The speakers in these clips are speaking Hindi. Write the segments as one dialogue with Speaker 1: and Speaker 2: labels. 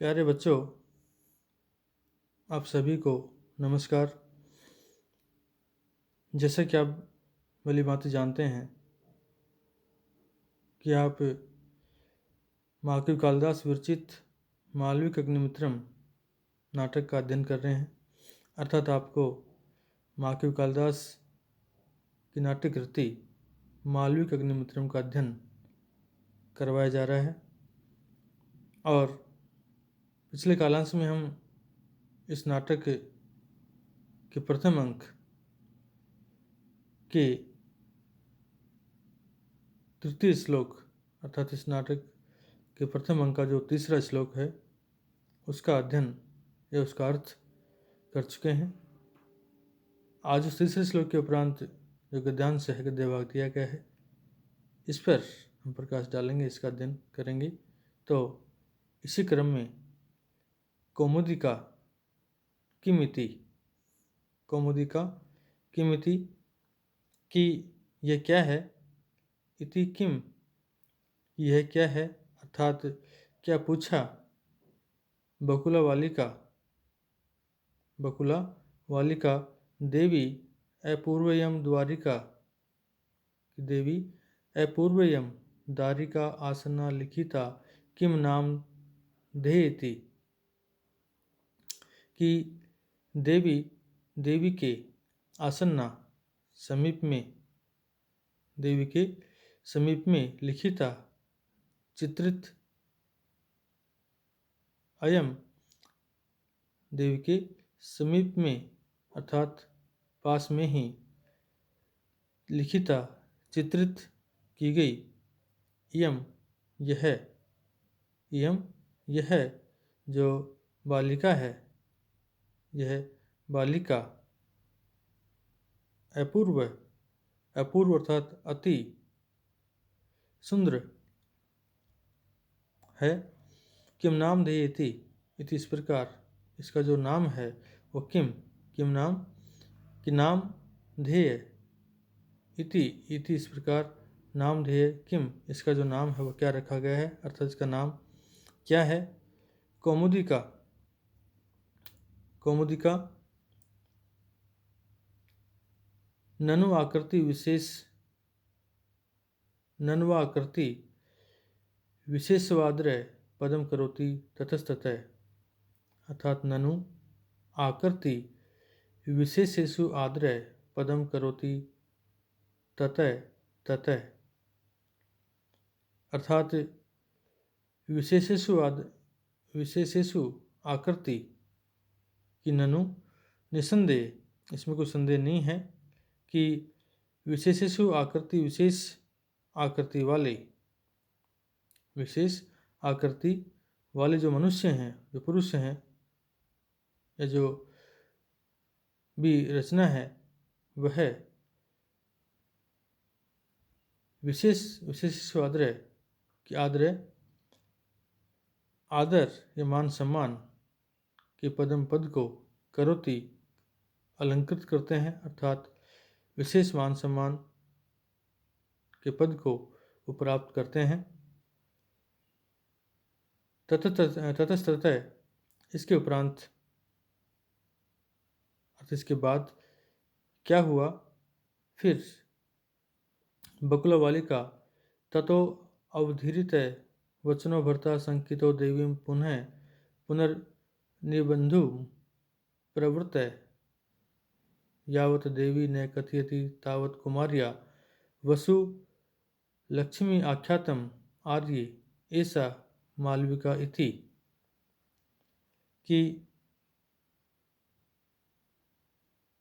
Speaker 1: प्यारे बच्चों, आप सभी को नमस्कार। जैसा कि आप भली भांति जानते हैं कि आप महाकवि कालिदास विरचित मालविक अग्निमित्रम नाटक का अध्ययन कर रहे हैं। अर्थात आपको महाकवि कालिदास की नाट्य कृति मालविक अग्निमित्रम का अध्ययन करवाया जा रहा है। और पिछले कालांश में हम इस नाटक के प्रथम अंक के तृतीय श्लोक अर्थात इस नाटक के प्रथम अंक का जो तीसरा श्लोक है उसका अध्ययन या उसका अर्थ कर चुके हैं। आज उस तीसरे श्लोक के उपरांत जो गद्यांश है, गद्य भाग दिया गया है, इस पर हम प्रकाश डालेंगे, इसका अध्ययन करेंगे। तो इसी क्रम में कौमुदी की मिति कि यह क्या है, इति किम यह क्या है, अर्थात क्या पूछा बकुला वालिका देवी अपूर्वयम द्वारिका आसना लिखिता किम नाम धेयति कि देवी के आसन्ना समीप में लिखिता चित्रित अयम देवी के समीप में अर्थात पास में ही लिखिता चित्रित की गई यह जो बालिका है, यह बालिका अपूर्व अर्थात अति सुंदर है। किम नाम धेयति इति, इस प्रकार इसका जो नाम है वो किम नाम कि नाम ध्येय इति इस प्रकार नाम ध्येय किम, इसका जो नाम है वो क्या रखा गया है, अर्थात इसका नाम क्या है। कौमुदिका ननु आकृति विशेषवाद्रय पदम करोति ततस्ततः, अर्थात ननु आकृति विशेषेषु आद्रय पदम करोति ततः अर्थात विशेषेषु आकृति कि ननु निसंदेह, इसमें कोई संदेह नहीं है कि विशेषेषु आकृति विशेष आकृति वाले जो मनुष्य हैं, जो पुरुष हैं, या जो भी रचना है वह विशेष आदर या मान सम्मान के पद को करोति अलंकृत करते हैं, अर्थात विशेष मान सम्मान के पद को वो प्राप्त करते हैं। ततस्ततः इसके उपरांत अर्थात इसके बाद क्या हुआ, फिर बकुला वालिका ततो अवधीरित वचनो भर्ता संकितो देवीं पुनर्निबंधु प्रवृत्त यावत देवी न कथयति तावत कुमार्या वसु लक्ष्मी आख्यातम आर्य ऐसा मालविका इति कि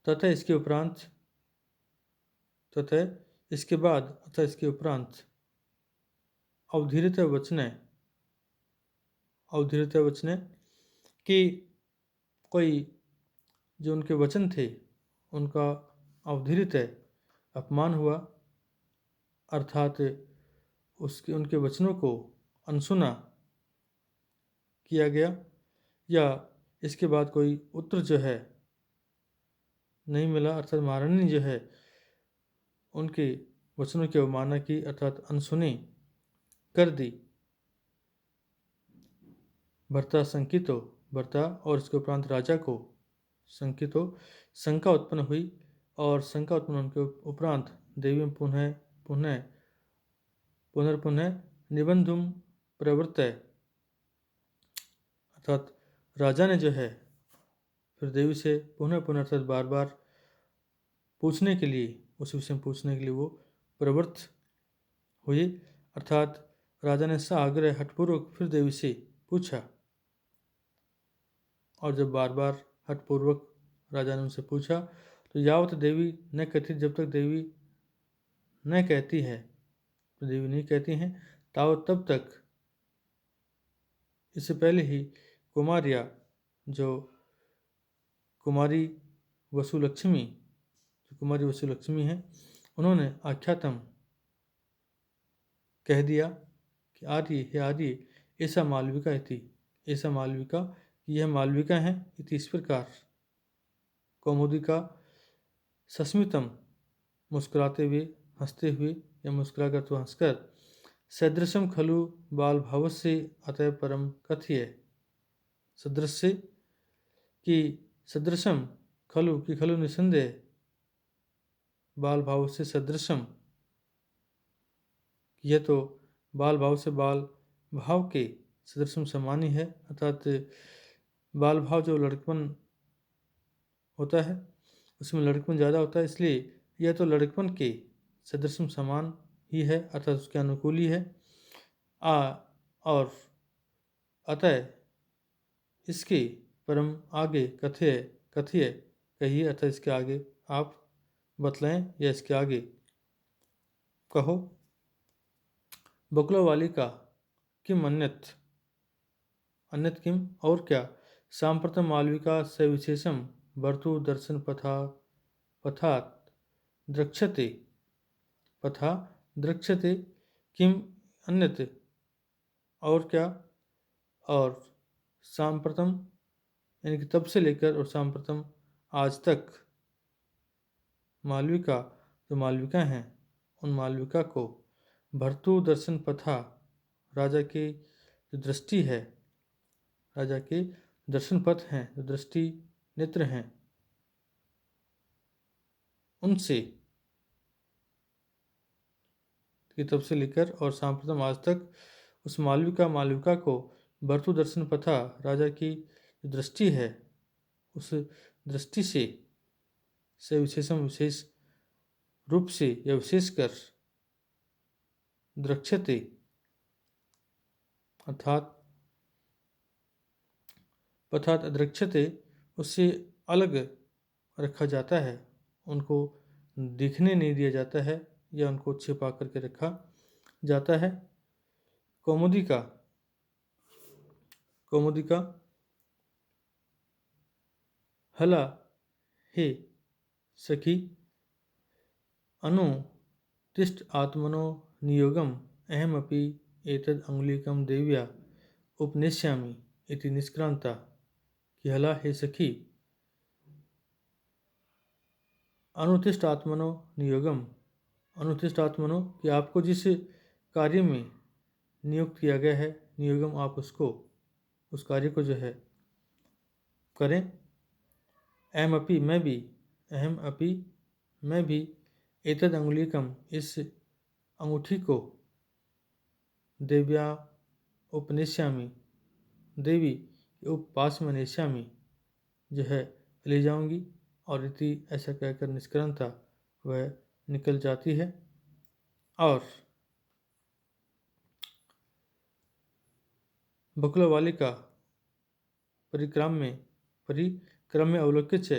Speaker 1: तथा इसके बाद अतः इसके उपरांत अवधीरित वचने कि कोई जो उनके वचन थे उनका अवधीरित अपमान हुआ, अर्थात उनके वचनों को अनसुना किया गया, या इसके बाद कोई उत्तर जो है नहीं मिला, अर्थात महारानी जो है उनके वचनों की अवमानना की, अर्थात अनसुनी कर दी। भर्ता शंकितो, भर्ता और इसके उपरांत राजा को शंकितो शंका उत्पन्न हुई, और शंका उत्पन्न होने के उपरांत देवी पुनः पुनः पुनर्पुनः निबंधुम प्रवृत्त, अर्थात राजा ने जो है फिर देवी से पुनः पुनः अर्थात बार बार पूछने के लिए, उस विषय में पूछने के लिए वो प्रवृत्त हुई, अर्थात राजा ने साग्रह हठपूर्वक फिर देवी से पूछा। और जब बार बार हठपूर्वक राजा ने उनसे पूछा तो यावत देवी न कहती, जब तक देवी न कहती है, तो देवी नहीं कहती हैं, तब तक इससे पहले ही कुमारिया, जो कुमारी वसुलक्ष्मी, जो कुमारी वसुलक्ष्मी है, उन्होंने आख्यातम कह दिया कि आर्य हे आर्य ऐसा मालविका इति, ऐसा मालविका, यह मालविका है इति, इस प्रकार कौमुदिका सस्मितम, मुस्कुराते हुए, हंसते हुए या मुस्कुराकर तो हंसकर, सदृशम खलु बाल भाव से अतः परम कथ्य, सदृश से कि सदृशम खलु कि खलु निसंदेह, बाल भाव से सदृशम, यह तो बाल भाव से बाल भाव के सदृशम समान ही है, अर्थात बाल भाव जो लड़कपन होता है उसमें लड़कपन ज़्यादा होता है, इसलिए यह तो लड़कपन के सदृशम समान ही है, अर्थात उसके अनुकूल ही है। और अतः इसके परम आगे कथ्य कथ्य कहिए, अतः इसके आगे आप बतलाएं या इसके आगे कहो। बकुला वाली का किम अन्यत, अन्यत किम और क्या, सांप्रतम मालविका सविशेषम भर्तु दर्शन पथात द्रक्षते, पथा द्रक्षते किम अन्यत और क्या, और सांप्रतम यानी कि तब से लेकर और सांप्रतम आज तक मालविका, जो मालविका हैं, उन मालविका को भर्तु दर्शन पथा, राजा की जो दृष्टि है, राजा के दर्शन पथ हैं, जो दृष्टि नेत्र हैं, उनसे कि तब से लेकर और सांप्रतम आज तक उस मालविका को भर्तु दर्शन पथा, राजा की जो दृष्टि है, उस दृष्टि से विशेषम विशेष रूप से या विशेषकर द्रक्षते, अर्थात पथात द्रक्षते, उससे अलग रखा जाता है, उनको दिखने नहीं दिया जाता है या उनको छिपा करके रखा जाता है। कौमुदिका, कौमुदिका हला हे सखी अनु तिष्ठ आत्मनो नियोगम अहमपि एतद अंगुलीकम देव्या उपनेष्यामि इति निष्क्रांता, कि हला हे सखी अनुतिष्ठ आत्मनो नियोगम, अनुतिष्ठ आत्मनो कि आपको जिस कार्य में नियुक्त किया गया है, नियोगम आप उसको, उस कार्य को जो है करें। अहम अपि मैं भी, अहम अपि मैं भी, एतद अंगुलीकम इस अंगूठी को, देव्या उपनेष्यामि देवी पास में नेष्यामि जो है ले जाऊंगी, और इति ऐसा कहकर निष्क्रांता वह निकल जाती है। और बकुला वाली का परिक्रम में अवलोक्य च,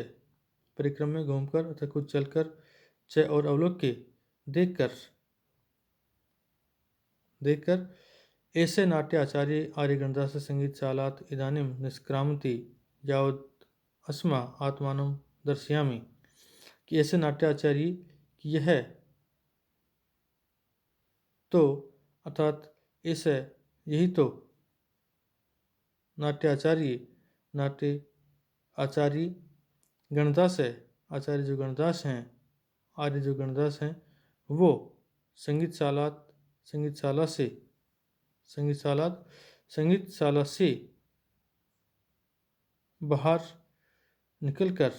Speaker 1: परिक्रम में घूमकर अथवा कुछ चलकर, च और अवलोक्य देखकर ऐसे नाट्य आचार्य आर्यगणदास संगीत शालात इदानीम निष्क्रामति यावद अस्मा आत्मानम दर्शयामि, कि ऐसे नाट्याचार्य कि यह तो, अर्थात ऐसे यही तो नाट्य आचार्य गणदास है, आचार्य जो गणदास हैं, आर्य जो गणदास हैं, वो संगीत शाला से बाहर निकलकर,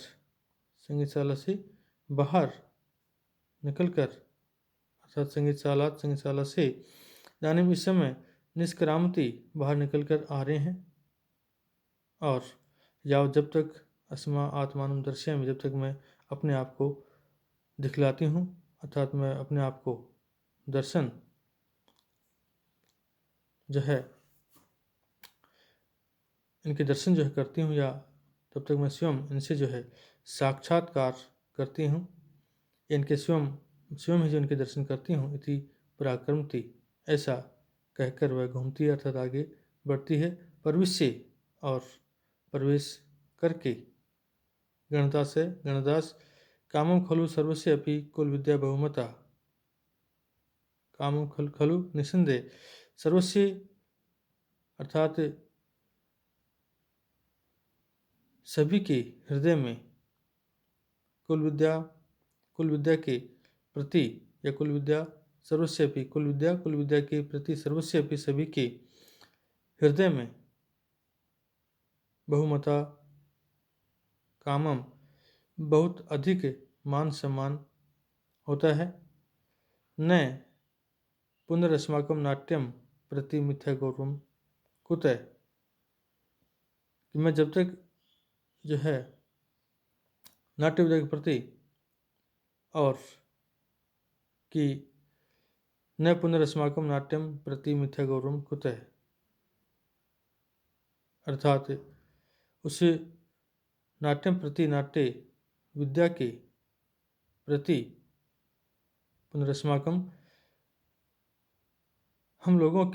Speaker 1: संगीतशाला से बाहर निकलकर, अर्थात संगीतशाला से जाने में इस समय निष्क्रामती बाहर निकलकर आ रहे हैं। और जब तक अस्मा आत्मानम दर्शयामि, जब तक मैं अपने आप को दिखलाती हूँ, अर्थात मैं अपने आप को दर्शन जो है, इनके दर्शन जो है करती हूँ, या तब तक मैं स्वयं इनसे जो है साक्षात्कार करती हूँ, इनके स्वयं ही जो इनके दर्शन करती हूँ, इति पराक्रमति, ऐसा कहकर वह घूमती है, अर्थात आगे बढ़ती है प्रविश्य, और प्रवेश करके। गणदास कामं खलु सर्वस्य अपि कुल विद्या बहुमता, कामं खलु निसंदेह, सर्वस्य अर्थात सभी के हृदय में, कुल विद्या के प्रति, या कुल विद्या सर्वस्य अपि, कुल विद्या के प्रति सर्वस्य अपि, सभी के हृदय में, बहुमता कामम बहुत अधिक मान सम्मान होता है। न पुनरस्माकम नाट्यम प्रति मिथ्या गौरवम कुतः, कि मैं जब तक जो है नाट्य विद्या के प्रति, और कि न पुनरस्माकम नाट्यम प्रति मिथ्या गौरवम कुतः, अर्थात उस नाट्यम प्रति, नाट्य विद्या के प्रति, पुनरस्माकम हम लोगों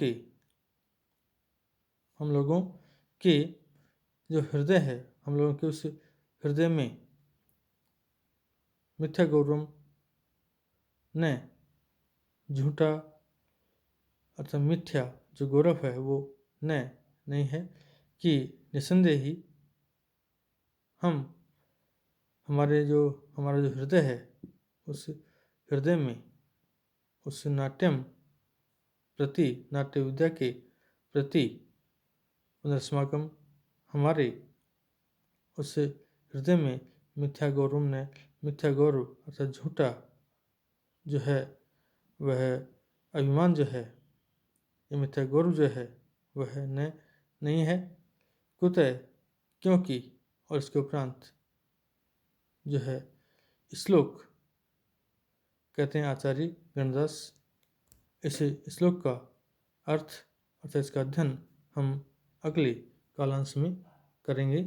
Speaker 1: के जो हृदय है, हम लोगों के उस हृदय में मिथ्या गौरवम, न झूठा, अर्थात मिथ्या जो गौरव है वो नहीं है, कि निसंदेह ही हमारा जो हृदय है, उस हृदय में उस नाट्यम प्रति, नाट्य विद्या के प्रति, पुनरस्माकम हमारे उस हृदय में मिथ्या गौरव अर्थात झूठा जो है वह अभिमान जो है, ये मिथ्या गौरव जो है वह नहीं है। कुतः, क्योंकि, और इसके उपरांत जो है श्लोक कहते हैं आचार्य गणदास। इस श्लोक का अर्थ अर्थात इसका अध्ययन हम अगले कालांश में करेंगे।